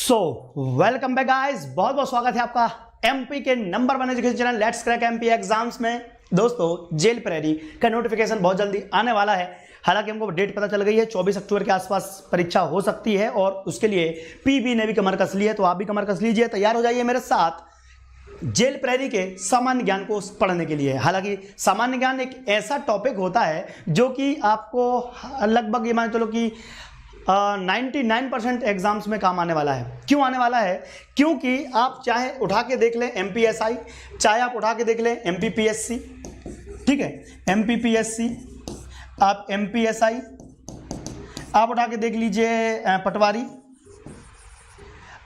So welcome back guys, बहुत बहुत स्वागत है आपका एमपी के number 1 education channel let's crack MP exams में। दोस्तों जेल प्रेरी का नोटिफिकेशन बहुत जल्दी आने वाला है। हालांकि हमको डेट पता चल गई है, 24 अक्टूबर के आसपास परीक्षा हो सकती है और उसके लिए पीबी ने भी कमर कस ली है, तो आप भी कमर कस लीजिए, तैयार हो जाइए मेरे साथ जेल प्रेरी के सामान्य ज्ञान को पढ़ने के लिए। हालांकि सामान्य ज्ञान एक ऐसा टॉपिक होता है जो कि आपको लगभग ये मान चलो कि 99% एग्जाम्स में काम आने वाला है। क्यों आने वाला है? क्योंकि आप चाहे उठा के देख लें एमपीएसआई, चाहे आप उठा के देख लें एमपीपीएससी, ठीक है, एमपीपीएससी, आप एमपीएसआई, आप उठा के देख लीजिए पटवारी,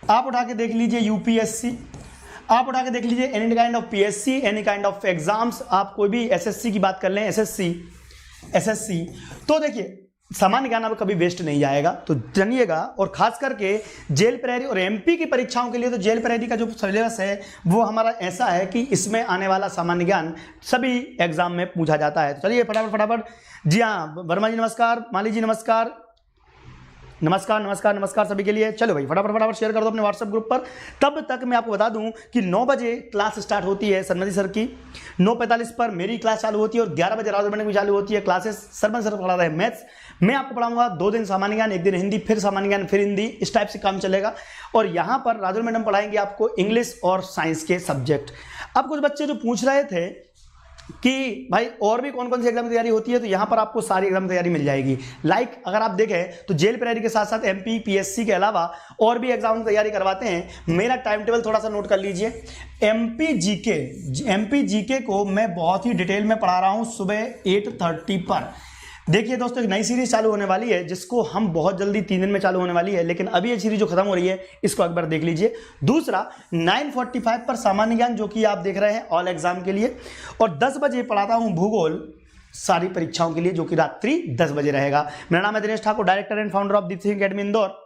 आप उठा के देख लीजिए यूपीएससी, आप उठा के देख लीजिए any kind of PSC, any kind of exams, आप कोई भी एसएससी की बात कर लें, एसएससी। तो देखिए सामान्य ज्ञान अब कभी वेस्ट नहीं जाएगा, तो जानिएगा। और खास करके जेल प्रेरी और एमपी की परीक्षाओं के लिए तो जेल प्रेरी का जो सिलेबस है वो हमारा ऐसा है कि इसमें आने वाला सामान्य ज्ञान सभी एग्जाम में पूछा जाता है। तो चलिए फटाफट। जी हाँ, वर्मा जी नमस्कार, माली जी नमस्कार, नमस्कार सभी के लिए। चलो भाई फटाफट शेयर कर दो अपने व्हाट्सएप ग्रुप पर। तब तक मैं आपको बता दूं कि 9 बजे क्लास स्टार्ट होती है सरमदी सर की, 9:45 पर मेरी क्लास चालू होती है और 11 बजे राहुल मैडम की चालू होती है क्लासेस। सरमदी सर पढ़ा रहे हैं मैथ्स, मैं आपको पढ़ाऊंगा 2 दिन सामान्य ज्ञान, 1 दिन हिंदी, फिर सामान्य ज्ञान, फिर हिंदी, इस टाइप से काम चलेगा। और यहाँ पर राहुल मैडम पढ़ाएंगे आपको इंग्लिश और साइंस के सब्जेक्ट। अब कुछ बच्चे जो पूछ रहे थे कि भाई और भी कौन कौन सी एग्जाम की तैयारी होती है, तो यहां पर आपको सारी एग्जाम की तैयारी मिल जाएगी। लाइक अगर आप देखें तो जेल प्रेरी के साथ साथ एमपी पीएससी के अलावा और भी एग्जाम की तैयारी करवाते हैं। मेरा टाइम टेबल थोड़ा सा नोट कर लीजिए। एमपी जीके को मैं बहुत ही डिटेल में पढ़ा रहा हूं सुबह 8:30 पर। देखिए दोस्तों, एक नई सीरीज चालू होने वाली है जिसको हम बहुत जल्दी 3 दिन में चालू होने वाली है, लेकिन अभी ये सीरीज जो खत्म हो रही है इसको एक बार देख लीजिए। दूसरा 9:45 पर सामान्य ज्ञान जो कि आप देख रहे हैं ऑल एग्जाम के लिए, और 10 बजे पढ़ाता हूं भूगोल सारी परीक्षाओं के लिए जो कि रात्रि 10 बजे रहेगा। मेरा नाम है Dinesh Thakur, director and founder of Deep Singh academy Indore.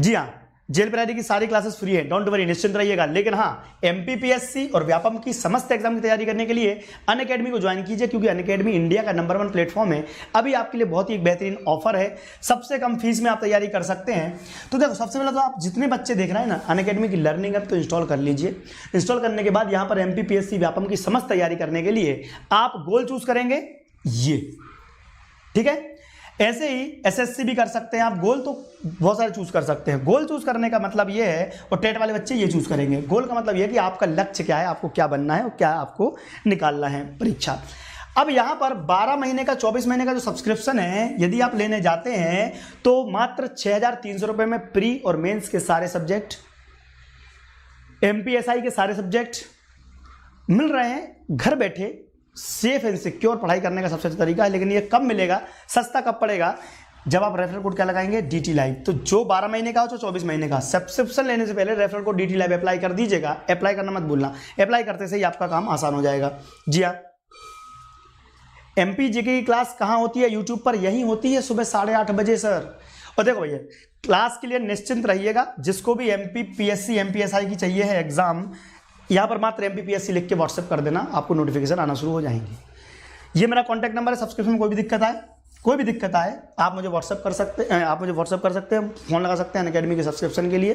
जी हाँ, जेल प्रेरी की सारी क्लासेस फ्री है, डोंट वरी, निश्चिंत रहिएगा। लेकिन हाँ, एमपीपीएससी और व्यापम की समस्त एग्जाम की तैयारी करने के लिए अनअकैडमी को ज्वाइन कीजिए, क्योंकि अनअकैडमी इंडिया का नंबर 1 प्लेटफॉर्म है। अभी आपके लिए बहुत ही एक बेहतरीन ऑफर है, सबसे कम फीस में आप तैयारी कर सकते हैं। तो देखो, सबसे पहले तो आप जितने बच्चे देख रहे हैं ना, अनअकैडमी की लर्निंग ऐप तो इंस्टॉल कर लीजिए। इंस्टॉल करने के बाद यहाँ पर एमपीपीएससी व्यापम की समस्त तैयारी करने के लिए आप गोल चूज करेंगे ये, ठीक है। ऐसे ही एसएससी भी कर सकते हैं आप, गोल तो बहुत सारे चूज कर सकते हैं। गोल चूज करने का मतलब ये है, और टेट वाले बच्चे ये चूज करेंगे, गोल का मतलब ये है कि आपका लक्ष्य क्या है, आपको क्या बनना है और क्या आपको निकालना है परीक्षा। अब यहाँ पर 12 महीने का 24 महीने का जो सब्सक्रिप्शन है, यदि आप लेने जाते हैं तो मात्र 6,300 रुपये में प्री और मेंस के सारे सब्जेक्ट, एमपीएसआई के सारे सब्जेक्ट मिल रहे हैं घर बैठे। सेफ एंड सिक्योर पढ़ाई करने का सबसे अच्छा तरीका है। लेकिन ये कब मिलेगा, सस्ता कब पड़ेगा? जब आप रेफरल कोड क्या लगाएंगे, डीटी लाइव। तो जो 12 महीने का हो, 24 महीने का, सब्सक्रिप्शन लेने से पहले referral code DT live apply कर दीजिएगा। अप्लाई करना मत भूलना, अप्लाई करते से ही आपका काम आसान हो जाएगा। जी हाँ, एमपी जीके की क्लास कहाँ होती है? यूट्यूब पर यही होती है सुबह 8:30 बजे सर। और देखो भैया, क्लास के लिए निश्चिंत रहिएगा। जिसको भी एमपी पीएससी एमपीएसआई की चाहिए है एग्जाम, यहाँ पर मात्र एमपीपीएससी लिख के व्हाट्सएप कर देना, आपको नोटिफिकेशन आना शुरू हो जाएंगे। ये मेरा कॉन्टैक्ट नंबर है। सब्सक्रिप्शन में कोई भी दिक्कत आए आप मुझे व्हाट्सएप कर सकते हैं, फोन लगा सकते हैं अनअकैडमी के सब्सक्रिप्शन के लिए।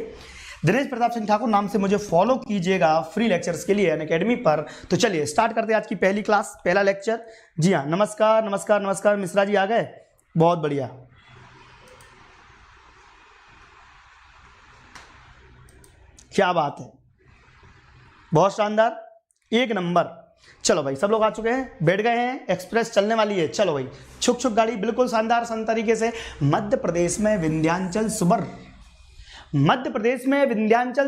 दिनेश प्रताप सिंह ठाकुर नाम से मुझे फॉलो कीजिएगा फ्री लेक्चर्स के लिए अनअकैडमी पर। तो चलिए स्टार्ट करते हैं आज की पहली क्लास, पहला लेक्चर। जी हाँ, नमस्कार मिश्रा जी आ गए, बहुत बढ़िया, क्या बात है, बहुत शानदार, एक नंबर। चलो भाई, सब लोग आ चुके हैं, बैठ गए हैं, एक्सप्रेस चलने वाली है। चलो भाई, छुक गाड़ी बिल्कुल शानदार तरीके से। मध्य प्रदेश में Vindhyachal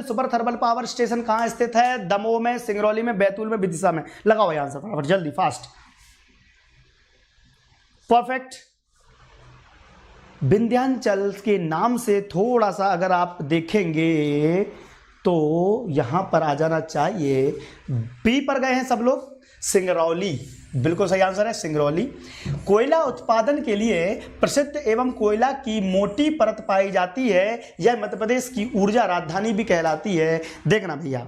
super thermal power station कहां स्थित है? दमोह में, सिंगरौली में, बैतूल में, विदिशा में। लगाओ भाई आंसर फटाफट, जल्दी, फास्ट, परफेक्ट। विंध्याचल के नाम से थोड़ा सा अगर आप देखेंगे तो यहां पर आ जाना चाहिए। बी पर गए हैं सब लोग, सिंगरौली, बिल्कुल सही आंसर है सिंगरौली। कोयला उत्पादन के लिए प्रसिद्ध एवं कोयला की मोटी परत पाई जाती है, यह मध्य प्रदेश की ऊर्जा राजधानी भी कहलाती है। देखना भैया,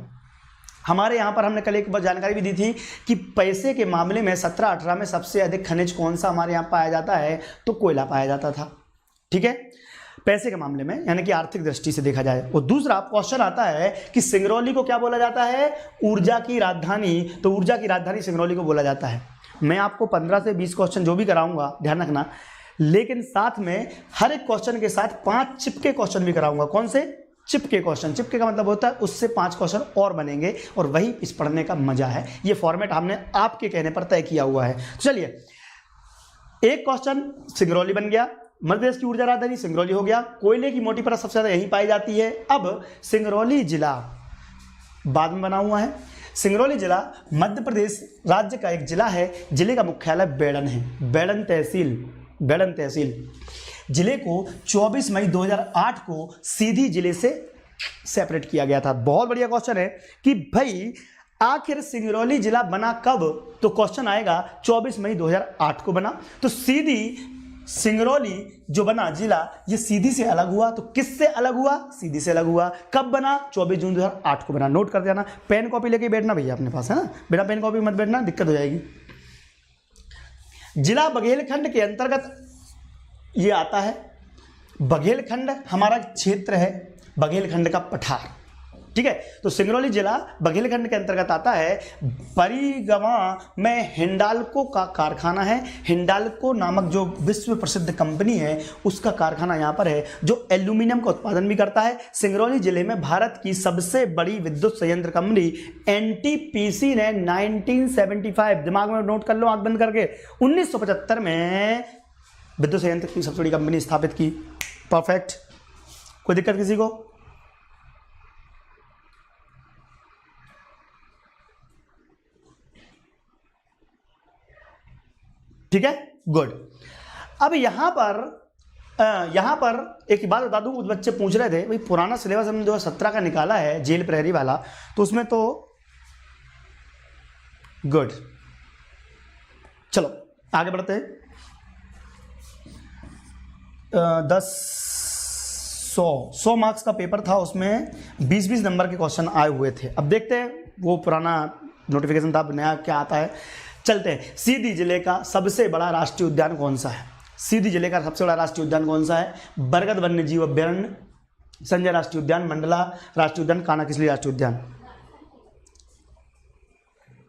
हमारे यहाँ पर हमने कल एक बार जानकारी भी दी थी कि पैसे के मामले में 17-18 में सबसे अधिक खनिज कौन सा हमारे यहाँ पाया जाता है, तो कोयला पाया जाता था। ठीक है, पैसे के मामले में, यानी कि आर्थिक दृष्टि से देखा जाए। और दूसरा क्वेश्चन आता है कि सिंगरौली को क्या बोला जाता है? ऊर्जा की राजधानी। तो ऊर्जा की राजधानी सिंगरौली को बोला जाता है। मैं आपको 15 से 20 क्वेश्चन जो भी कराऊंगा ध्यान रखना, लेकिन साथ में हर एक क्वेश्चन के साथ 5 चिपके क्वेश्चन भी कराऊंगा। कौन से? चिपके क्वेश्चन। चिपके का मतलब होता है उससे 5 क्वेश्चन और बनेंगे, और वही इस पढ़ने का मजा है। ये फॉर्मेट हमने आपके कहने पर तय किया हुआ है। तो चलिए, एक क्वेश्चन सिंगरौली बन गया, मध्य प्रदेश की ऊर्जा राजधानी सिंगरौली हो गया। कोयले की मोटी परत सबसे ज्यादा यहीं पाई जाती है। अब सिंगरौली जिला बाद में बना हुआ है। सिंगरौली जिला मध्य प्रदेश राज्य का एक जिला है। जिले का मुख्यालय बेड़न है, बेड़न तहसील। जिले को 24 मई 2008 को सीधी जिले से सेपरेट किया गया था। बहुत बढ़िया क्वेश्चन है कि भाई आखिर सिंगरौली जिला बना कब? तो क्वेश्चन आएगा 24 मई 2008 को बना। तो सीधी सिंगरौली जो बना जिला, ये सीधी से अलग हुआ। तो किससे अलग हुआ? सीधी से अलग हुआ। कब बना? 24 जून 2008 को बना। नोट कर देना, पेन कॉपी लेके बैठना भैया अपने पास, है ना। बिना पेन कॉपी मत बैठना, दिक्कत हो जाएगी। जिला बघेलखंड के अंतर्गत ये आता है। बघेलखंड हमारा क्षेत्र है, बघेलखंड का पठार, ठीक है। तो सिंगरौली जिला बघेलखंड के अंतर्गत आता है। परिगवा में हिंडाल्को का कारखाना है। हिंडाल्को नामक जो विश्व प्रसिद्ध कंपनी है उसका कारखाना यहाँ पर है, जो एल्यूमिनियम का उत्पादन भी करता है। सिंगरौली जिले में भारत की सबसे बड़ी विद्युत संयंत्र कंपनी एनटीपीसी ने 1975, दिमाग में नोट कर लो आंख बंद करके, 1975 में विद्युत संयंत्र की सबसे बड़ी कंपनी स्थापित की। परफेक्ट, कोई दिक्कत किसी को? ठीक है, गुड। अब यहां पर एक बात बता दूं, बच्चे पूछ रहे थे भाई पुराना सिलेबस हमने 2017 का निकाला है जेल प्रहरी वाला, तो उसमें तो गुड। चलो आगे बढ़ते हैं। 100 मार्क्स का पेपर था, उसमें 20-20 नंबर के क्वेश्चन आए हुए थे। अब देखते हैं, वो पुराना नोटिफिकेशन था, नया क्या आता है। चलते हैं। सीधी जिले का सबसे बड़ा राष्ट्रीय उद्यान कौन सा है? सीधी जिले का सबसे बड़ा राष्ट्रीय उद्यान कौन सा है? बरगद वन्य जीव अभ्यारण्य, संजय राष्ट्रीय उद्यान, मंडला राष्ट्रीय उद्यान, कानाकिसली राष्ट्रीय उद्यान।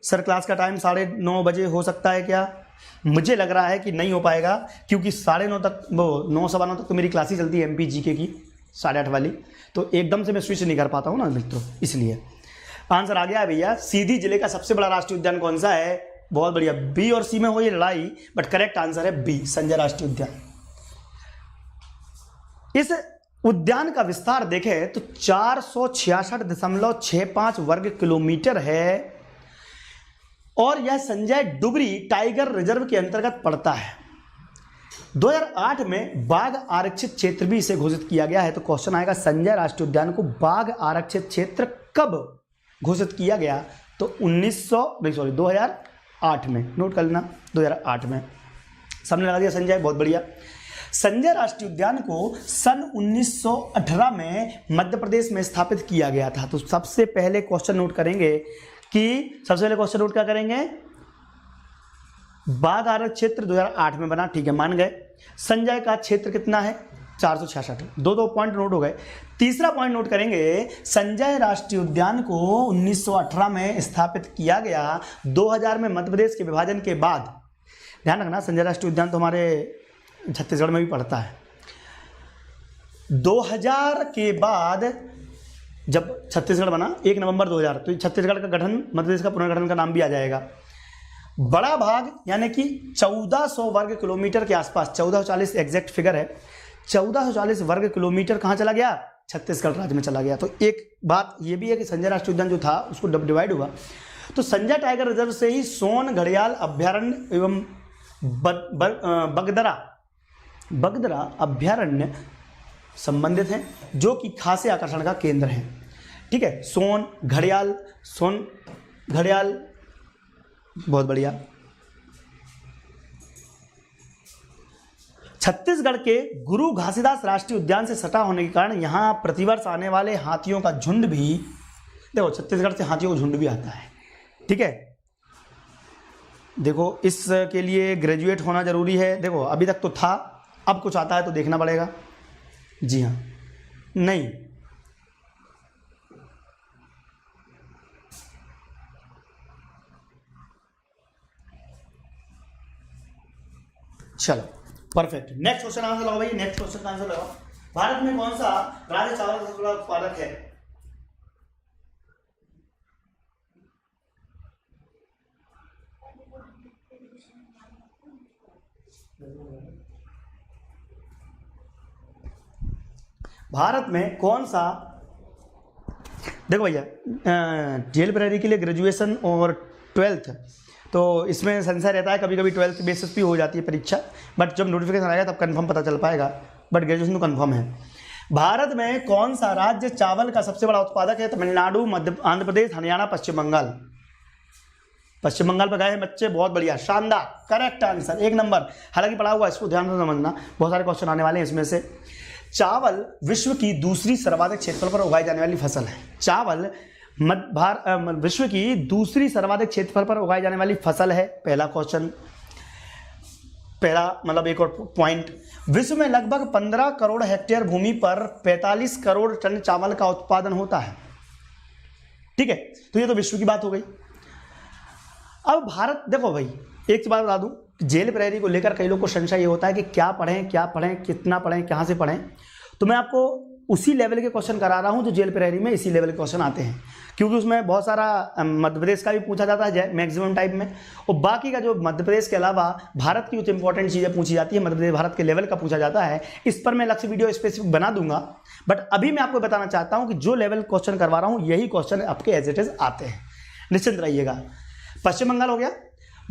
सर क्लास का टाइम 9:30 बजे हो सकता है क्या? मुझे लग रहा है कि नहीं हो पाएगा, क्योंकि 9:30 तक, वो 9 सवा 9 तक तो मेरी क्लास ही चलती है MP GK की 8:30 वाली, तो एकदम से मैं स्विच नहीं कर पाता हूँ ना मित्रों, इसलिए। आंसर आ गया है भैया। सीधी जिले का सबसे बड़ा राष्ट्रीय उद्यान कौन सा है? बहुत बढ़िया। बी और सी में हो ये लड़ाई, बट करेक्ट आंसर है बी, संजय राष्ट्रीय उद्यान। इस उद्यान का विस्तार देखें तो 466.65 वर्ग किलोमीटर है, और यह संजय डुबरी टाइगर रिजर्व के अंतर्गत पड़ता है। 2008 में बाघ आरक्षित क्षेत्र भी इसे घोषित किया गया है। तो क्वेश्चन आएगा संजय राष्ट्रीय उद्यान को बाघ आरक्षित क्षेत्र कब घोषित किया गया? तो 2008 में। नोट कर लेना, 2008 में। सामने लगा दिया संजय, बहुत बढ़िया। संजय राष्ट्रीय उद्यान को सन 1918 में मध्य प्रदेश में स्थापित किया गया था। तो सबसे पहले क्वेश्चन नोट करेंगे कि क्या करेंगे? बाघ आरक्षित क्षेत्र 2008 में बना, ठीक है, मान गए। संजय का क्षेत्र कितना है? 466। दो पॉइंट नोट हो गए। तीसरा पॉइंट नोट करेंगे, संजय राष्ट्रीय उद्यान को 1918 में स्थापित किया गया। 2000 में मध्य प्रदेश के विभाजन के बाद, ध्यान रखना संजय राष्ट्रीय उद्यान तो हमारे छत्तीसगढ़ में भी पड़ता है। 2000 के बाद जब छत्तीसगढ़ बना 1 नवंबर 2000, तो छत्तीसगढ़ का गठन, मध्य प्रदेश का पुनर्गठन का नाम भी आ जाएगा। बड़ा भाग यानी कि 1400 वर्ग किलोमीटर के आसपास, 1440 एग्जैक्ट फिगर है, 1440 वर्ग किलोमीटर कहाँ चला गया? छत्तीसगढ़ राज्य में चला गया। तो एक बात ये भी है कि संजय राष्ट्रीय उद्यान जो था उसको डिवाइड हुआ, तो संजय टाइगर रिजर्व से ही सोन घड़ियाल अभ्यारण्य एवं बगदरा अभ्यारण्य संबंधित हैं, जो कि खासे आकर्षण का केंद्र है। ठीक है, सोन घड़ियाल, बहुत बढ़िया। छत्तीसगढ़ के गुरु घासीदास राष्ट्रीय उद्यान से सटा होने के कारण यहाँ प्रतिवर्ष आने वाले हाथियों का झुंड भी, देखो छत्तीसगढ़ से हाथियों का झुंड भी आता है। ठीक है, देखो इसके लिए ग्रेजुएट होना जरूरी है। देखो अभी तक तो था, अब कुछ आता है तो देखना पड़ेगा। जी हाँ, नहीं। चलो परफेक्ट। नेक्स्ट क्वेश्चन आंसर लगाओ भाई, नेक्स्ट क्वेश्चन का आंसर लगाओ। भारत में कौन सा राज्य चावल का सबसे बड़ा उत्पादक है? भारत में कौन सा, देखो भैया जेल प्रहरी के लिए ग्रेजुएशन और 12th, तो इसमें संशय रहता है, कभी कभी 12th बेसिस भी हो जाती है परीक्षा, बट जब नोटिफिकेशन आएगा तब कंफर्म पता चल पाएगा, बट ग्रेजुएशन तो कंफर्म है। भारत में कौन सा राज्य चावल का सबसे बड़ा उत्पादक है? तमिलनाडु, मध्य आंध्र प्रदेश, हरियाणा, पश्चिम बंगाल। पश्चिम बंगाल पर गए हैं बच्चे, बहुत बढ़िया, शानदार, करेक्ट आंसर, 1 नंबर। हालांकि पढ़ा हुआ, इसको ध्यान से समझना, बहुत सारे क्वेश्चन आने वाले हैं इसमें से। चावल विश्व की दूसरी सर्वाधिक क्षेत्रफल पर उगाई जाने वाली फसल है। चावल विश्व की दूसरी सर्वाधिक क्षेत्रफल पर उगाई जाने वाली फसल है, पहला क्वेश्चन, पहला मतलब एक और पॉइंट। विश्व में लगभग 15 करोड़ हेक्टेयर भूमि पर 45 करोड़ टन चावल का उत्पादन होता है। ठीक है, तो ये तो विश्व की बात हो गई। अब भारत, देखो भाई एक बात बता दूं, जेल प्रहरी को लेकर कई लोग को संशय ये होता है कि क्या पढ़ें, कितना पढ़ें, कहाँ से पढ़ें। तो मैं आपको उसी लेवल के क्वेश्चन करा रहा हूं जो जेल प्रहरी में इसी लेवल के क्वेश्चन आते हैं, क्योंकि उसमें बहुत सारा मध्य प्रदेश का भी पूछा जाता है मैक्सिमम टाइप में, और बाकी का जो मध्य प्रदेश के अलावा भारत की कुछ इंपॉर्टेंट चीज़ें पूछी जाती है, मध्य प्रदेश भारत के लेवल का पूछा जाता है। इस पर मैं अलग से वीडियो स्पेसिफिक बना दूंगा, बट अभी मैं आपको बताना चाहता हूँ कि जो लेवल क्वेश्चन करवा रहा हूँ यही क्वेश्चन आपके एज इट इज आते हैं, निश्चिंत रहिएगा। पश्चिम बंगाल हो गया।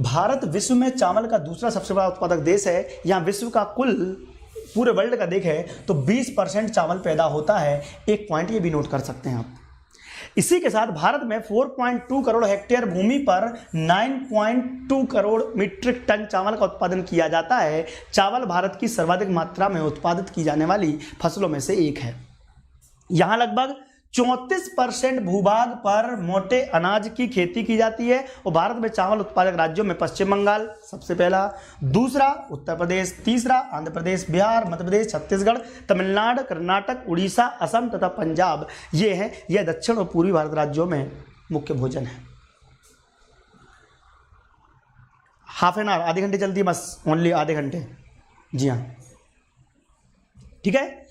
भारत विश्व में चावल का दूसरा सबसे बड़ा उत्पादक देश है। यहाँ विश्व का कुल पूरे वर्ल्ड का देखें तो 20% चावल पैदा होता है, एक पॉइंट ये भी नोट कर सकते हैं आप। इसी के साथ भारत में 4.2 करोड़ हेक्टेयर भूमि पर 9.2 करोड़ मीट्रिक टन चावल का उत्पादन किया जाता है। चावल भारत की सर्वाधिक मात्रा में उत्पादित की जाने वाली फसलों में से एक है। यहाँ लगभग 34% भूभाग पर मोटे अनाज की खेती की जाती है, और भारत में चावल उत्पादक राज्यों में पश्चिम बंगाल सबसे पहला, दूसरा उत्तर प्रदेश, तीसरा आंध्र प्रदेश, बिहार, मध्य प्रदेश, छत्तीसगढ़, तमिलनाडु, कर्नाटक, उड़ीसा, असम तथा पंजाब ये है। यह दक्षिण और पूर्वी भारत राज्यों में मुख्य भोजन है। हाफ एन आवर, आधे घंटे चलती है बस, ओनली आधे घंटे। जी हाँ, ठीक है।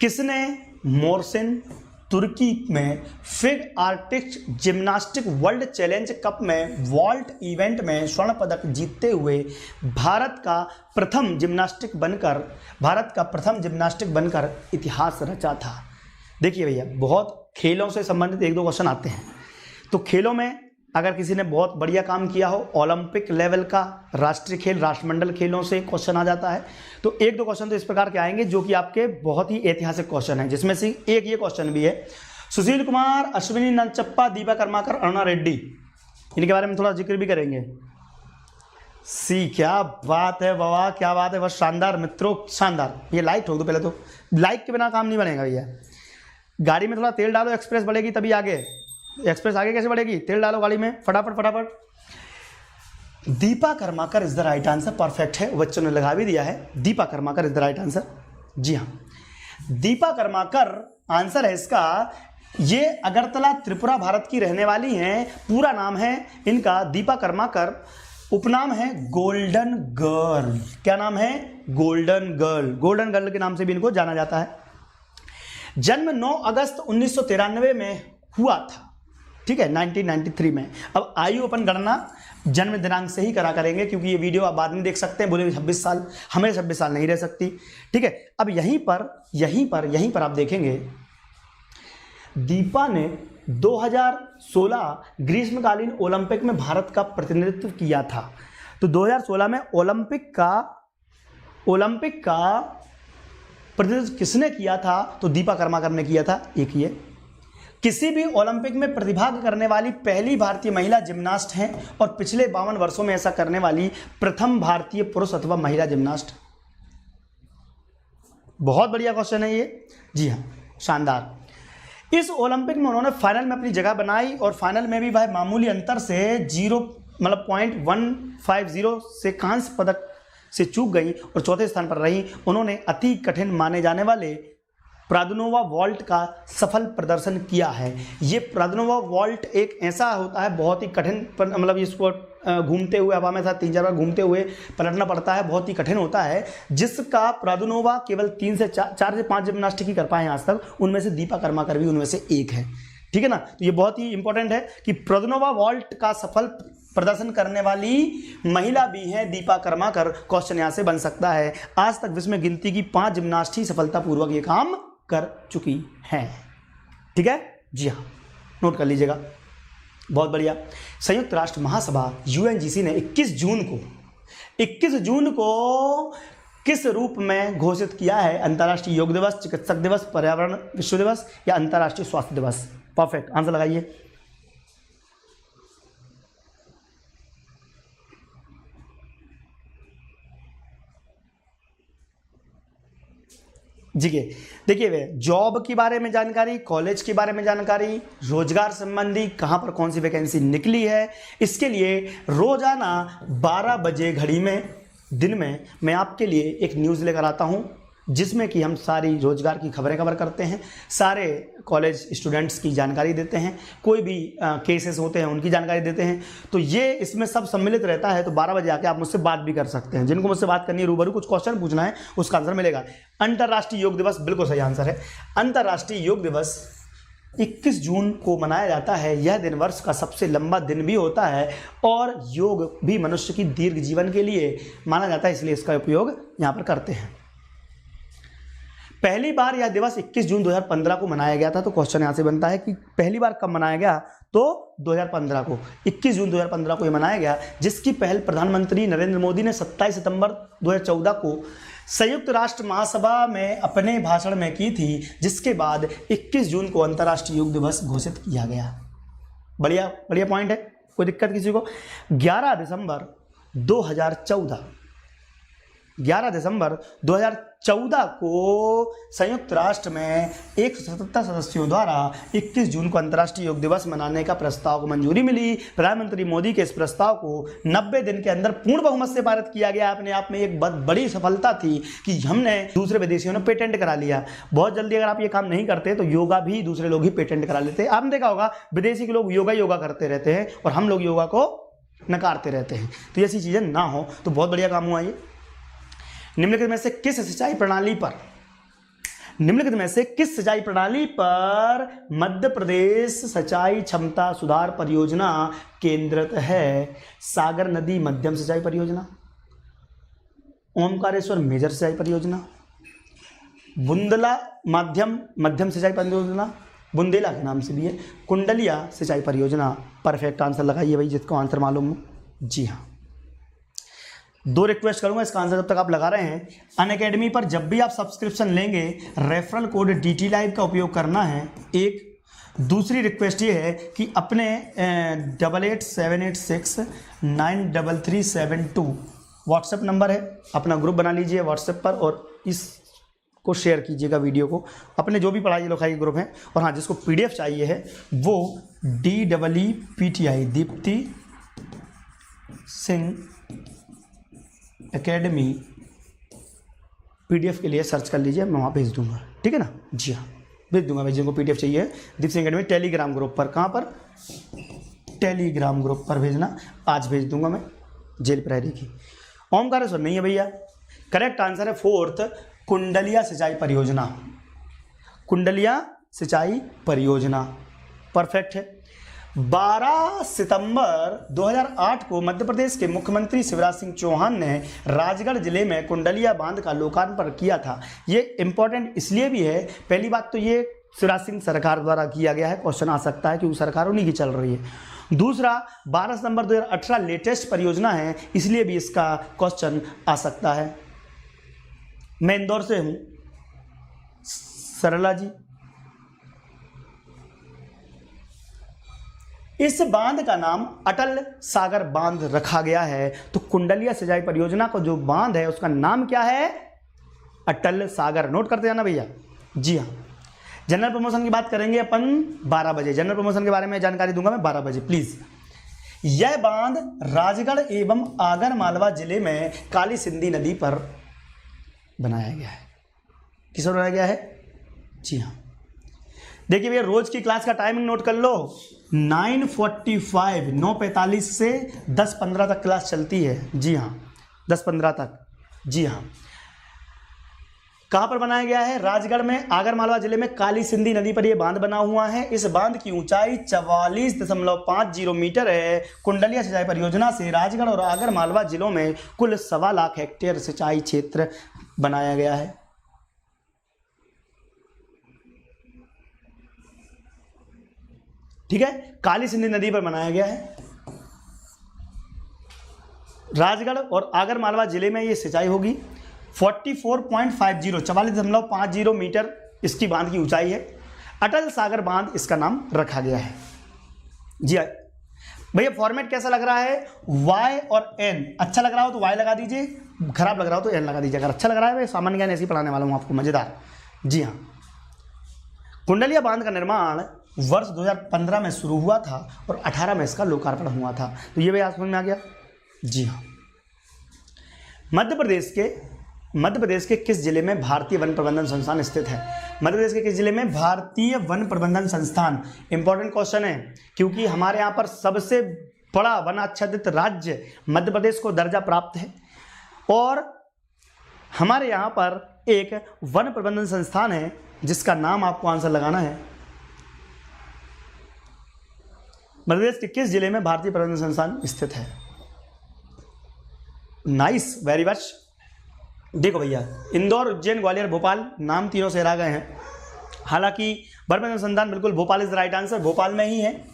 किसने मोरसिन तुर्की में fig artist gymnastic world challenge cup में वॉल्ट इवेंट में स्वर्ण पदक जीतते हुए भारत का प्रथम जिम्नास्टिक बनकर इतिहास रचा था? देखिए भैया, बहुत खेलों से संबंधित 1-2 क्वेश्चन आते हैं, तो खेलों में अगर किसी ने बहुत बढ़िया काम किया हो, ओलंपिक लेवल का, राष्ट्रीय खेल, राष्ट्रमंडल खेलों से क्वेश्चन आ जाता है, तो 1-2 क्वेश्चन तो इस प्रकार के आएंगे जो कि आपके बहुत ही ऐतिहासिक क्वेश्चन हैं, जिसमें से एक ये क्वेश्चन भी है। सुशील कुमार, अश्विनी नलचप्पा, दीपा कर्माकर, अरुणा रेड्डी, इनके बारे में थोड़ा जिक्र भी करेंगे। क्या बात है बाबा, क्या बात है, बस शानदार मित्रों, शानदार। ये लाइक ठोक दो पहले तो, लाइक के बिना काम नहीं बनेगा भैया। गाड़ी में थोड़ा तेल डालो, एक्सप्रेस बढ़ेगी तभी आगे। एक्सप्रेस आगे कैसे बढ़ेगी? तेल डालो गाड़ी में, फटाफट फटाफट। Dipa Karmakar is the right answer, perfect है, बच्चों ने लगा भी दिया है, Dipa Karmakar is the right answer. जी हाँ, दीपा कर्माकर आंसर है इसका। ये अगरतला त्रिपुरा भारत की रहने वाली हैं। पूरा नाम है इनका दीपा कर्माकर, उपनाम है गोल्डन गर्ल। क्या नाम है? Golden girl. गोल्डन गर्ल के नाम से भी इनको जाना जाता है। जन्म 9 अगस्त 1993 में हुआ था, ठीक है, 1993 में। अब आयु अपन गणना जन्म दिनांक से ही करा करेंगे, क्योंकि ये वीडियो आप बाद में देख सकते हैं, बोले 26 साल, हमें 26 साल नहीं रह सकती, ठीक है। अब यहीं पर आप देखेंगे दीपा ने 2016 ग्रीष्मकालीन ओलंपिक में भारत का प्रतिनिधित्व किया था। तो 2016 में ओलंपिक का प्रतिनिधित्व किसने किया था? तो दीपा कर्माकर ने किया था। एक ये किसी भी ओलंपिक में प्रतिभाग करने वाली पहली भारतीय महिला जिम्नास्ट हैं, और पिछले 52 वर्षों में ऐसा करने वाली प्रथम भारतीय पुरुष अथवा महिला जिम्नास्ट। बहुत बढ़िया क्वेश्चन है ये। जी हाँ, शानदार। इस ओलंपिक में उन्होंने फाइनल में अपनी जगह बनाई, और फाइनल में भी भाई मामूली अंतर से 0.150 से कांस्य पदक से चूक गई और चौथे स्थान पर रही। उन्होंने अति कठिन माने जाने वाले प्रादुनोवा वॉल्ट का सफल प्रदर्शन किया है। ये प्रादुनोवा वॉल्ट एक ऐसा होता है, बहुत ही कठिन, मतलब इसको घूमते हुए हवा में साथ 3-4 बार घूमते हुए पलटना पड़ता है, बहुत ही कठिन होता है, जिसका प्रादुनोवा केवल 4 से 5 जिम्नास्टिक ही कर पाए हैं आज तक, उनमें से दीपा कर्माकर भी उनमें से एक है। ठीक है ना, तो ये बहुत ही इंपॉर्टेंट है कि प्रादुनोवा वॉल्ट का सफल प्रदर्शन करने वाली महिला भी है दीपा कर्माकर। क्वेश्चन यहां से बन सकता है। आज तक विश्व में गिनती की 5 जिम्नास्ट ही सफलतापूर्वक ये काम कर चुकी हैं। ठीक है जी हाँ, नोट कर लीजिएगा। बहुत बढ़िया। संयुक्त राष्ट्र महासभा यूएनजीसी ने 21 जून को किस रूप में घोषित किया है? अंतर्राष्ट्रीय योग दिवस, चिकित्सक दिवस, पर्यावरण विश्व दिवस या अंतर्राष्ट्रीय स्वास्थ्य दिवस? परफेक्ट आंसर लगाइए। जी के देखिए वे जॉब के बारे में जानकारी, कॉलेज के बारे में जानकारी, रोजगार संबंधी कहां पर कौन सी वैकेंसी निकली है, इसके लिए रोजाना 12 बजे घड़ी में दिन में मैं आपके लिए एक न्यूज़ लेकर आता हूं, जिसमें कि हम सारी रोजगार की खबरें कवर करते हैं, सारे कॉलेज स्टूडेंट्स की जानकारी देते हैं, कोई भी केसेस होते हैं उनकी जानकारी देते हैं। तो ये इसमें सब सम्मिलित रहता है। तो 12 बजे आके आप मुझसे बात भी कर सकते हैं। जिनको मुझसे बात करनी है रूबरू, कुछ क्वेश्चन पूछना है, उसका आंसर मिलेगा। अंतर्राष्ट्रीय योग दिवस बिल्कुल सही आंसर है। अंतर्राष्ट्रीय योग दिवस 21 जून को मनाया जाता है। यह दिन वर्ष का सबसे लंबा दिन भी होता है और योग भी मनुष्य की दीर्घ जीवन के लिए माना जाता है, इसलिए इसका उपयोग यहाँ पर करते हैं। पहली बार यह दिवस 21 जून 2015 को मनाया गया था। तो क्वेश्चन यहां से बनता है कि पहली बार कब मनाया गया? तो 2015 को, 21 जून 2015 को यह मनाया गया, जिसकी पहल प्रधानमंत्री नरेंद्र मोदी ने 27 सितंबर 2014 को संयुक्त राष्ट्र महासभा में अपने भाषण में की थी, जिसके बाद 21 जून को अंतर्राष्ट्रीय योग दिवस घोषित किया गया। बढ़िया बढ़िया पॉइंट है, कोई दिक्कत किसी को? 11 दिसंबर 2014 को संयुक्त राष्ट्र में 177 सदस्यों द्वारा 21 जून को अंतर्राष्ट्रीय योग दिवस मनाने का प्रस्ताव को मंजूरी मिली। प्रधानमंत्री मोदी के इस प्रस्ताव को 90 दिन के अंदर पूर्ण बहुमत से पारित किया गया। अपने आप में एक बहुत बड़ी सफलता थी कि हमने दूसरे विदेशियों ने पेटेंट करा लिया। बहुत जल्दी अगर आप ये काम नहीं करते तो योगा भी दूसरे लोग ही पेटेंट करा लेते। आपने देखा होगा विदेशी के लोग योगा करते रहते हैं और हम लोग योगा को नकारते रहते हैं। तो ऐसी चीजें ना हो, तो बहुत बढ़िया काम हुआ ये। निम्नलिखित में से किस सिंचाई प्रणाली पर मध्य प्रदेश सिंचाई क्षमता सुधार परियोजना केंद्रित है? सागर नदी मध्यम सिंचाई परियोजना, ओमकारेश्वर मेजर सिंचाई परियोजना, बुंदला मध्यम सिंचाई परियोजना, बुंदेला के नाम से भी है, कुंडलिया सिंचाई परियोजना। परफेक्ट आंसर लगाइए भाई जिसको आंसर मालूम हो। जी हाँ, 2 रिक्वेस्ट करूंगा, इसका आंसर जब तक आप लगा रहे हैं। अनअकैडमी पर जब भी आप सब्सक्रिप्शन लेंगे रेफरल कोड DT लाइव का उपयोग करना है। एक दूसरी रिक्वेस्ट ये है कि अपने 8878693372 व्हाट्सएप नंबर है, अपना ग्रुप बना लीजिए व्हाट्सएप पर और इसको शेयर कीजिएगा वीडियो को अपने जो भी पढ़ाई लिखाई ग्रुप हैं। और हाँ, जिसको PDF चाहिए है वो DEEPTI Deepti Singh academy PDF के लिए सर्च कर लीजिए, मैं वहाँ भेज दूंगा। ठीक है ना? जी हाँ, भेज दूंगा भाई जिनको PDF चाहिए। Deep Singh academy Telegram group पर, कहाँ पर? टेलीग्राम ग्रुप पर भेजना, आज भेज दूंगा मैं। जेल प्रायरी की ओमकारेश्वर नहीं है भैया। करेक्ट आंसर है 4th कुंडलिया सिंचाई परियोजना। कुंडलिया सिंचाई परियोजना परफेक्ट है। 12 सितंबर 2008 को मध्य प्रदेश के मुख्यमंत्री शिवराज सिंह चौहान ने राजगढ़ जिले में कुंडलिया बांध का लोकार्पण किया था। ये इंपॉर्टेंट इसलिए भी है, पहली बात तो ये शिवराज सिंह सरकार द्वारा किया गया है, क्वेश्चन आ सकता है क्योंकि सरकार उन्हीं की चल रही है। दूसरा, 12 सितंबर 2018 लेटेस्ट परियोजना है, इसलिए भी इसका क्वेश्चन आ सकता है। मैं इंदौर से हूं, सरला जी। इस बांध का नाम अटल सागर बांध रखा गया है। तो कुंडलिया सिंचाई परियोजना का जो बांध है उसका नाम क्या है? अटल सागर। नोट करते जाना भैया। जी हाँ, जनरल प्रमोशन की बात करेंगे अपन 12 बजे। जनरल प्रमोशन के बारे में जानकारी दूंगा मैं 12 बजे प्लीज। यह बांध राजगढ़ एवं आगर मालवा जिले में काली सिंधी नदी पर बनाया गया है। किस ओर बनाया गया है? जी हाँ। देखिए भैया रोज की क्लास का टाइमिंग नोट कर लो, 9:45 9:45 से 10:15 तक क्लास चलती है। जी हाँ 10:15 तक। जी हाँ। कहाँ पर बनाया गया है? राजगढ़ में, आगरमालवा जिले में काली सिंधी नदी पर यह बांध बना हुआ है। इस बांध की ऊंचाई 44.50 मीटर है। कुंडलिया सिंचाई परियोजना से राजगढ़ और आगरमालवा जिलों में कुल 1.25 लाख हेक्टेयर सिंचाई क्षेत्र बनाया गया है। ठीक है, काली सिंधी नदी पर बनाया गया है। राजगढ़ और आगरमालवा जिले में यह सिंचाई होगी। 44.50 मीटर इसकी बांध की ऊंचाई है। अटल सागर बांध इसका नाम रखा गया है। जी भैया फॉर्मेट कैसा लग रहा है? Y और N। अच्छा लग रहा हो तो Y लगा दीजिए, खराब लग रहा हो तो N लगा दीजिए। अगर अच्छा लग रहा है भाई सामान्य ज्ञान ऐसे ही पढ़ाने वाला हूँ आपको, मजेदार। जी हाँ। कुंडलिया बांध का निर्माण वर्ष 2015 में शुरू हुआ था और 18 में इसका लोकार्पण हुआ था। तो ये भी आप समझ में आ गया। जी हाँ। मध्य प्रदेश के किस जिले में भारतीय वन प्रबंधन संस्थान स्थित है? मध्य प्रदेश के किस जिले में भारतीय वन प्रबंधन संस्थान? इंपॉर्टेंट क्वेश्चन है, क्योंकि हमारे यहाँ पर सबसे बड़ा वन आच्छादित राज्य मध्य प्रदेश को दर्जा प्राप्त है और हमारे यहाँ पर एक वन प्रबंधन संस्थान है जिसका नाम आपको आंसर लगाना है। मध्य प्रदेश के किस जिले में भारतीय प्रबंधन संस्थान स्थित है? Nice, very much. देखो भैया इंदौर, उज्जैन, ग्वालियर, भोपाल नाम तीनों से हरा गए हैं। हालांकि वन प्रबंधन संस्थान बिल्कुल Bhopal is the right answer, Bhopal में ही है।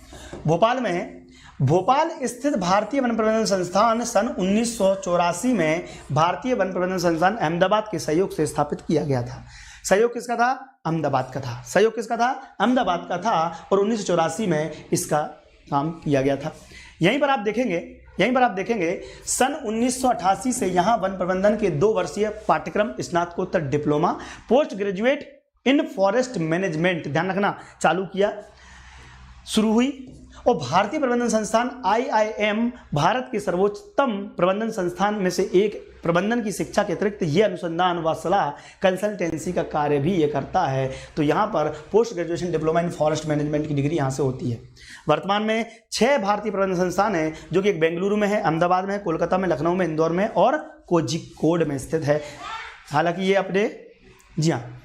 भोपाल में है। भोपाल स्थित भारतीय वन प्रबंधन संस्थान सन 1984 में भारतीय वन प्रबंधन संस्थान अहमदाबाद के सहयोग से स्थापित किया गया था। सहयोग किसका था? अहमदाबाद का था। सहयोग किसका था? अहमदाबाद का था और 1984 में इसका काम किया गया था। यहीं पर आप देखेंगे सन 1988 से यहाँ वन प्रबंधन के 2 वर्षीय पाठ्यक्रम स्नातकोत्तर diploma post graduate in forest management, ध्यान रखना, चालू किया, शुरू हुई। और भारतीय प्रबंधन संस्थान IIM भारत के सर्वोच्चतम प्रबंधन संस्थान में से एक। प्रबंधन की शिक्षा के अतिरिक्त ये अनुसंधान व सलाह कंसल्टेंसी का कार्य भी ये करता है। तो यहाँ पर post graduation diploma in forest management की डिग्री यहाँ से होती है। वर्तमान में 6 भारतीय प्रबंधन संस्थान हैं, जो कि एक बेंगलुरु में है, अहमदाबाद में है, कोलकाता में, लखनऊ में, इंदौर में और कोझिकोड में स्थित है। हालांकि ये अपने, जी हाँ,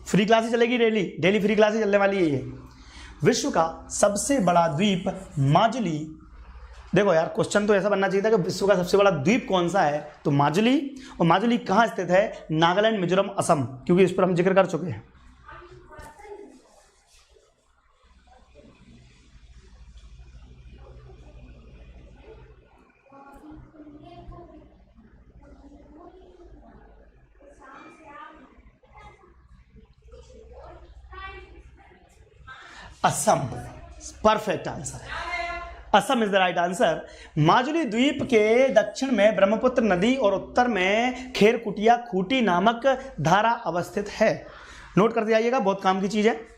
फ्री क्लासेस चलेगी, डेली फ्री क्लासेस चलने वाली है। ये विश्व का सबसे बड़ा द्वीप माजुली। देखो यार क्वेश्चन तो ऐसा बनना चाहिए था कि विश्व का सबसे बड़ा द्वीप कौन सा है? तो माजुली। और माजुली कहाँ स्थित है? नागालैंड, मिजोरम, असम, क्योंकि इस पर हम जिक्र कर चुके हैं। असम, परफेक्ट आंसर है। Assam is the right answer. Majuli द्वीप के दक्षिण में ब्रह्मपुत्र नदी और उत्तर में खेरकुटिया खूंटी नामक धारा अवस्थित है। नोट करते जाइएगा, बहुत काम की चीज है।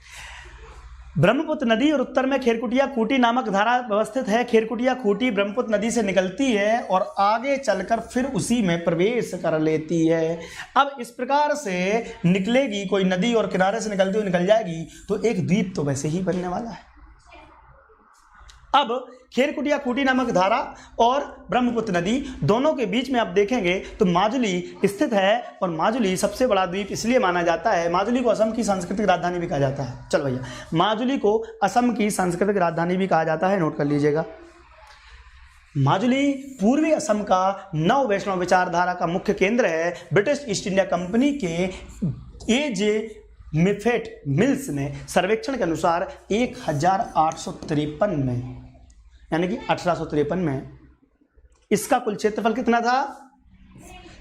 ब्रह्मपुत्र नदी और उत्तर में खेरकुटिया खूंटी नामक धारा अवस्थित है। खेरकुटिया खूंटी ब्रह्मपुत्र नदी से निकलती है और आगे चलकर फिर उसी में प्रवेश कर लेती है। अब इस प्रकार से निकलेगी कोई नदी और किनारे से निकलती हुई निकल जाएगी तो एक द्वीप तो वैसे ही बनने वाला है। अब खेरकुटिया खूंटी नामक धारा और ब्रह्मपुत्र नदी दोनों के बीच में आप देखेंगे तो माजुली स्थित है और माजुली सबसे बड़ा द्वीप इसलिए माना जाता है। माजुली को असम की सांस्कृतिक राजधानी भी कहा जाता है। चलो भैया, माजुली को असम की सांस्कृतिक राजधानी भी कहा जाता है, नोट कर लीजिएगा। माजुली पूर्वी असम का नव वैष्णव विचारधारा का मुख्य केंद्र है। ब्रिटिश ईस्ट इंडिया कंपनी के A.J. मिफेट मिल्स ने सर्वेक्षण के अनुसार 1853 में, यानी कि 1853 में इसका कुल क्षेत्रफल कितना था?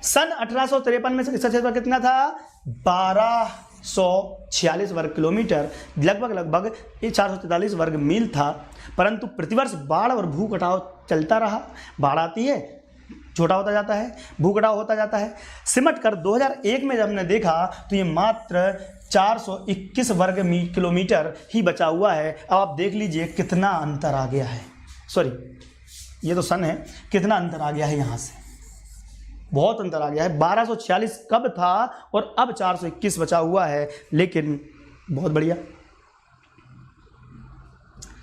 सन 1853 में इसका क्षेत्रफल कितना था? 1246 वर्ग किलोमीटर, लगभग 443 वर्ग मील था। परंतु प्रतिवर्ष बाढ़ और भू कटाव चलता रहा। बाढ़ आती है, छोटा होता जाता है, भू कटाव होता जाता है। सिमट कर 2001 में जब हमने देखा तो ये मात्र 421 वर्ग किलोमीटर ही बचा हुआ है। अब आप देख लीजिए कितना अंतर आ गया है। सॉरी, ये तो सन है, कितना अंतर आ गया है यहाँ से। बहुत अंतर आ गया है। 1246 कब था और अब 421 बचा हुआ है, लेकिन बहुत बढ़िया।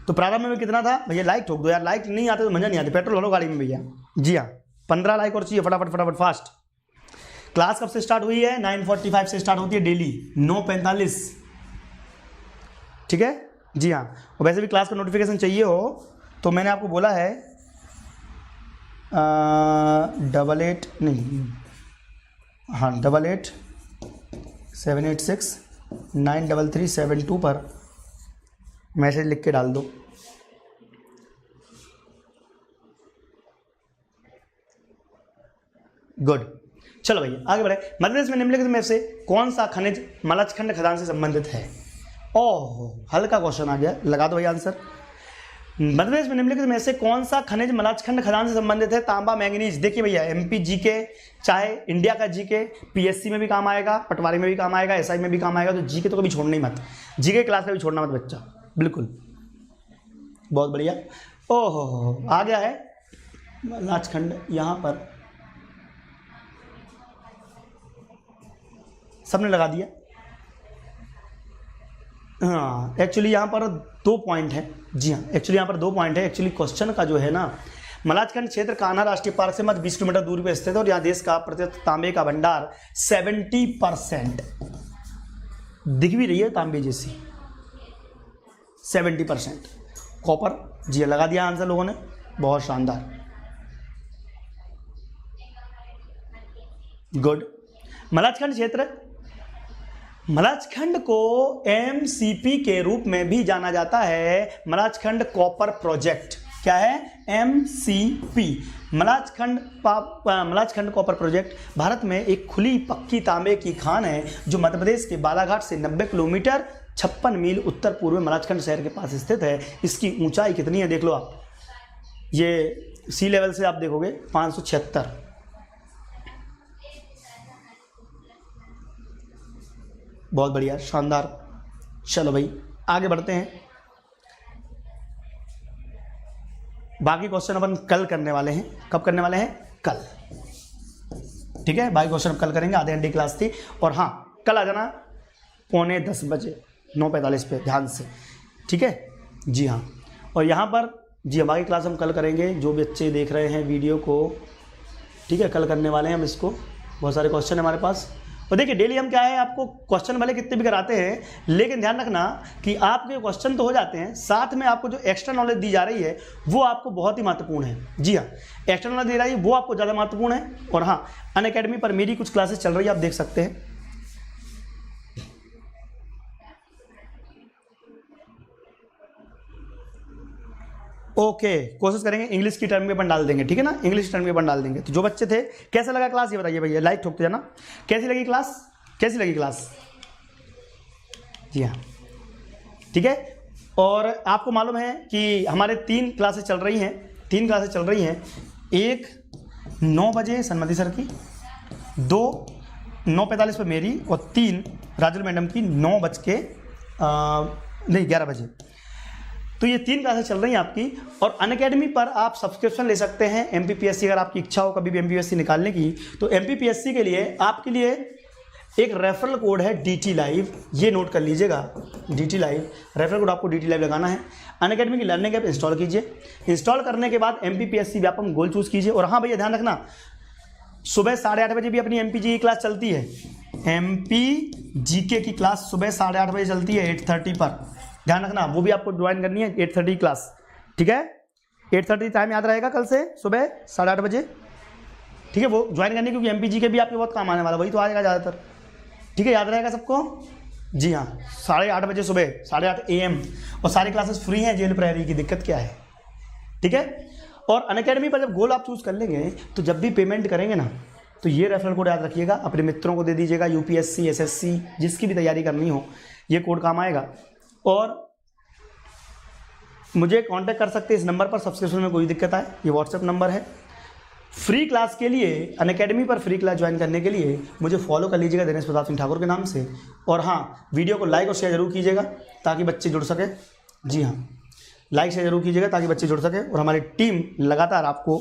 तो प्रारंभ में कितना था भैया? लाइक ठोक दो यार, लाइक नहीं आते तो मजा नहीं आती, पेट्रोल भरो गाड़ी में भैया। जी हाँ, 15 लाइक और चाहिए, फटाफट फटाफट फास्ट। क्लास कब से स्टार्ट हुई है? 9:45 से स्टार्ट होती है डेली, 9:45, ठीक है। जी हाँ, और वैसे भी क्लास का नोटिफिकेशन चाहिए हो तो मैंने आपको बोला है 88 नहीं, हाँ 88-786-93372 पर मैसेज लिख के डाल दो। गुड, चलो भैया आगे बढ़े। मध्य प्रदेश में निम्नलिखित में से कौन सा खनिज मलचखंड खदान से संबंधित है? ओह, हल्का क्वेश्चन आ गया, लगा दो भैया आंसर। मध्य प्रदेश में निम्नलिखित में से कौन सा खनिज मलचखंड खदान से संबंधित है? तांबा, मैंगनीज। देखिए भैया, एमपी जीके चाहे इंडिया का जीके पीएससी में भी काम आएगा, पटवारी में भी काम आएगा, एसआई में भी काम आएगा, तो जीके तो कभी छोड़ना ही मत, जीके क्लास में भी छोड़ना मत बच्चा, बिल्कुल। बहुत बढ़िया। ओहो, आ गया है मलचखंड, यहाँ पर सबने लगा दिया। हाँ, एक्चुअली यहाँ पर 2 पॉइंट है। जी हाँ, एक्चुअली यहाँ पर 2 पॉइंट है। एक्चुअली क्वेश्चन का जो है ना, मलचखंड क्षेत्र कान्हा राष्ट्रीय पार्क से मध्य 20 किलोमीटर दूरी पर स्थित है और यहाँ देश का प्रतिशत तांबे का भंडार 70% दिख भी रही है, तांबे जैसी 70%। कॉपर, जी लगा दिया आंसर लोगों ने, बहुत शानदार, गुड। मलचखंड क्षेत्र, मलचखंड को एमसीपी के रूप में भी जाना जाता है, मलचखंड कॉपर प्रोजेक्ट। क्या है? एमसीपी, मलचखंड कॉपर प्रोजेक्ट भारत में एक खुली पक्की तांबे की खान है जो मध्य प्रदेश के बालाघाट से 90 किलोमीटर 56 मील उत्तर पूर्व में मलचखंड शहर के पास स्थित है। इसकी ऊंचाई कितनी है देख लो आप, ये सी लेवल से आप देखोगे 576। बहुत बढ़िया, शानदार। चलो भाई आगे बढ़ते हैं। बाकी क्वेश्चन अपन कल करने वाले हैं। कब करने वाले हैं? कल, ठीक है। बाकी क्वेश्चन कल करेंगे, आधे घंटे क्लास थी। और हाँ, कल आ जाना 9:45 बजे, 9:45 पे, ध्यान से, ठीक है। जी हाँ, और यहाँ पर जी हाँ, बाकी क्लास हम कल करेंगे। जो बच्चे देख रहे हैं वीडियो को, ठीक है, कल करने वाले हैं हम इसको। बहुत सारे क्वेश्चन है हमारे पास। और देखिए डेली हम क्या है, आपको क्वेश्चन भले कितने भी कराते हैं, लेकिन ध्यान रखना कि आपके क्वेश्चन तो हो जाते हैं, साथ में आपको जो एक्स्ट्रा नॉलेज दी जा रही है वो आपको बहुत ही महत्वपूर्ण है। जी हाँ, एक्स्ट्रा नॉलेज दी जा रही है वो आपको ज़्यादा महत्वपूर्ण है। और हाँ, अनअकैडमी पर मेरी कुछ क्लासेस चल रही है, आप देख सकते हैं। ओके, कोशिश करेंगे इंग्लिश की टर्म में अपन डाल देंगे, ठीक है ना, इंग्लिश टर्म में अपन डाल देंगे। तो जो बच्चे थे, कैसा लगा क्लास ये बताइए भैया, लाइक ठोकते जाना। कैसी लगी क्लास? कैसी लगी क्लास? जी हाँ, ठीक है। और आपको मालूम है कि हमारे 3 क्लासेस चल रही हैं, 3 क्लासेस चल रही हैं। एक 9 बजे सन्मति सर की, 2 9:45 पर मेरी, और 3 राजुल मैडम की 11 बजे। तो ये 3 क्लासेस चल रही हैं आपकी। और अनअकैडमी पर आप सब्सक्रिप्शन ले सकते हैं एमपीपीएससी, अगर आपकी इच्छा हो कभी भी एमपीपीएससी निकालने की। तो एमपीपीएससी के लिए आपके लिए एक रेफरल कोड है DT लाइव, ये नोट कर लीजिएगा, DT लाइव। रेफरल कोड आपको DT लाइव लगाना है। अनअकैडमी की लर्निंग ऐप इंस्टॉल कीजिए। इंस्टॉल करने के बाद एमपीपीएससी व्यापम गोल चूज कीजिए। और हाँ भैया ध्यान रखना, सुबह 8:30 बजे भी अपनी एमपीजी की क्लास चलती है। एमपीजीके की क्लास सुबह 8:30 बजे चलती है, 8:30 पर। ध्यान रखना, वो भी आपको ज्वाइन करनी है, 8:30 क्लास, ठीक है। 8:30 टाइम याद रहेगा कल से, सुबह 8:30 बजे, ठीक है। वो ज्वाइन करनी, क्योंकि एमपीजी के भी आपके बहुत काम आने वाला, वही तो आएगा ज़्यादातर, ठीक है। याद रहेगा सबको? जी हाँ, 8:30 बजे सुबह, 8:30 AM। और सारी क्लासेस फ्री हैं जेल प्रहरी की, दिक्कत क्या है, ठीक है। और अनअकैडमी पर जब गोल आप चूज़ कर लेंगे, तो जब भी पेमेंट करेंगे ना, तो ये रेफरल कोड याद रखिएगा, अपने मित्रों को दे दीजिएगा। यूपीएससी, एसएससी, जिसकी भी तैयारी करनी हो, ये कोड काम आएगा। और मुझे कांटेक्ट कर सकते हैं इस नंबर पर, सब्सक्रिप्शन में कोई दिक्कत आए, ये व्हाट्सएप नंबर है। फ्री क्लास के लिए, अनअकैडमी पर फ्री क्लास ज्वाइन करने के लिए मुझे फॉलो कर लीजिएगा दिनेश प्रताप सिंह ठाकुर के नाम से। और हाँ, वीडियो को लाइक और शेयर जरूर कीजिएगा ताकि बच्चे जुड़ सके। जी हाँ, लाइक शेयर जरूर कीजिएगा ताकि बच्चे जुड़ सके। और हमारी टीम लगातार आपको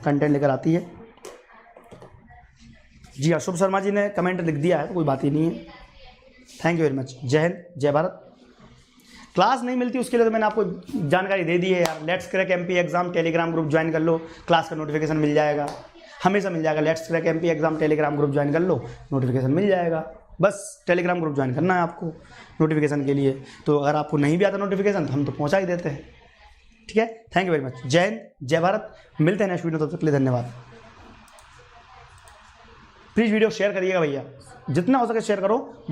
कंटेंट लेकर आती है। जी हाँ, शुभ शर्मा जी ने कमेंट लिख दिया है तो कोई बात ही नहीं है। Thank you very much. जय हिंद, जय भारत। क्लास नहीं मिलती उसके लिए तो मैंने आपको जानकारी दे दी है यार। Let's crack MP exam Telegram group join कर लो, क्लास का नोटिफिकेशन मिल जाएगा, हमेशा मिल जाएगा। Let's crack MP exam Telegram group join कर लो, नोटिफिकेशन मिल जाएगा। बस टेलीग्राम ग्रुप ज्वाइन करना है आपको नोटिफिकेशन के लिए। तो अगर आपको नहीं भी आता नोटिफिकेशन तो हम तो पहुंचा ही देते हैं। ठीक है, थैंक यू वेरी मच। जय हिंद, जय भारत। मिलते हैं नेक्स्ट वीडियो, तब तक के लिए धन्यवाद। प्लीज़ वीडियो शेयर करिएगा भैया, जितना हो सके शेयर करो।